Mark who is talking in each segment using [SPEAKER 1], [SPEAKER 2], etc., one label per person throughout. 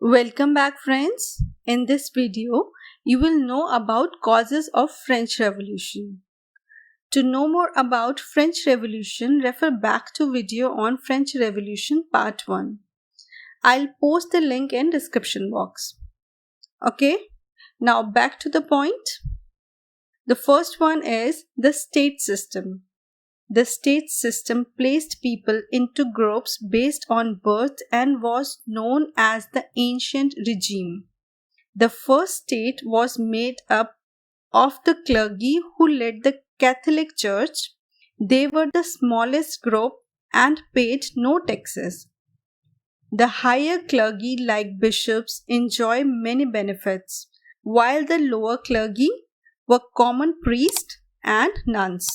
[SPEAKER 1] Welcome back, friends. In this video, you will know about causes of French Revolution. To know more about French Revolution, refer back to video on French Revolution Part 1. I'll post the link in description box. Okay, now back to the point. The first one is the state system. The state system placed people into groups based on birth and was known as the ancient regime. The first state was made up of the clergy who led the Catholic Church. They were the smallest group and paid no taxes. The higher clergy, like bishops, enjoy many benefits, while the lower clergy were common priests and nuns.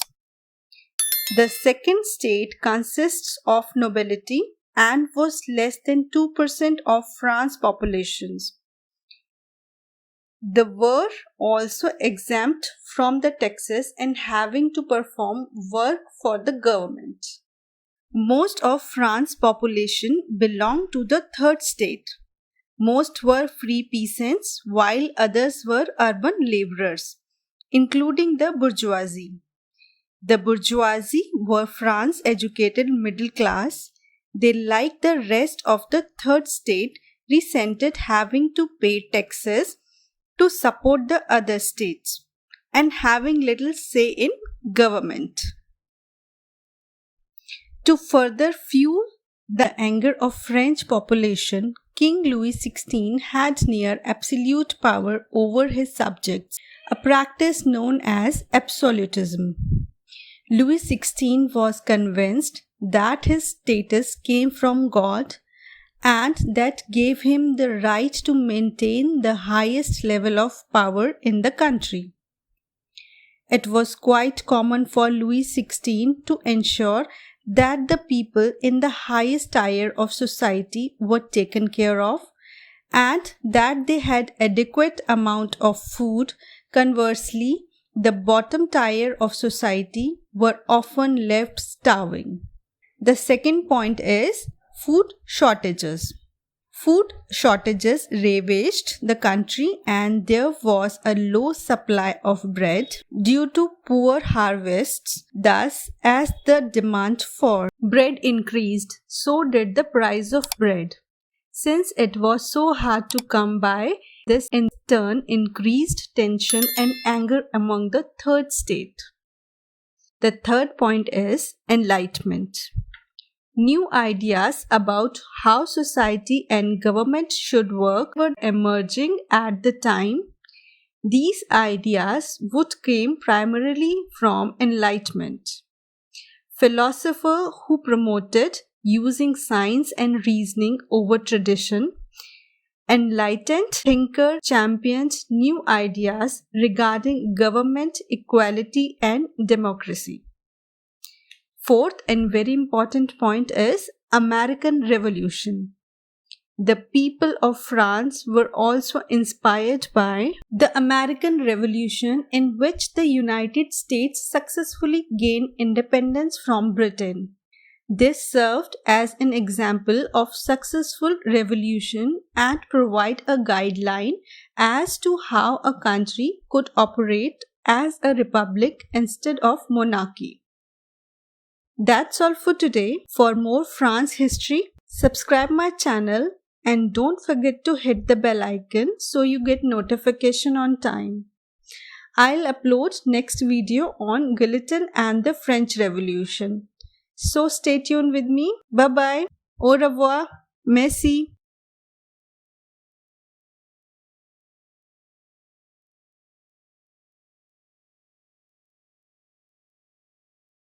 [SPEAKER 1] The second state consists of nobility and was less than 2% of France's populations. They were also exempt from the taxes and having to perform work for the government. Most of France's population belonged to the third state. Most were free peasants, while others were urban laborers, including the bourgeoisie. The bourgeoisie were France's educated middle class. They, like the rest of the third state, resented having to pay taxes to support the other states and having little say in government. To further fuel the anger of French population, King Louis XVI had near absolute power over his subjects, a practice known as absolutism. Louis XVI was convinced that his status came from God and that gave him the right to maintain the highest level of power in the country. It was quite common for Louis XVI to ensure that the people in the highest tier of society were taken care of and that they had adequate amount of food. Conversely, the bottom tier of society were often left starving. The second point is food shortages. Food shortages ravaged the country and there was a low supply of bread due to poor harvests. Thus, as the demand for bread increased, so did the price of bread. Since it was so hard to come by, this in turn increased tension and anger among the third state. The third point is Enlightenment. New ideas about how society and government should work were emerging at the time. These ideas would come primarily from Enlightenment. Philosophers who promoted using science and reasoning over tradition. Enlightened thinkers championed new ideas regarding government, equality, and democracy. Fourth and very important point is American Revolution. The people of France were also inspired by the American Revolution, in which the United States successfully gained independence from Britain. This served as an example of successful revolution and provide a guideline as to how a country could operate as a republic instead of monarchy. That's all for today. For more France history, subscribe my channel and don't forget to hit the bell icon so you get notification on time. I'll upload next video on Guillotine and the French Revolution. So stay tuned with me. Bye bye. Au revoir. Merci.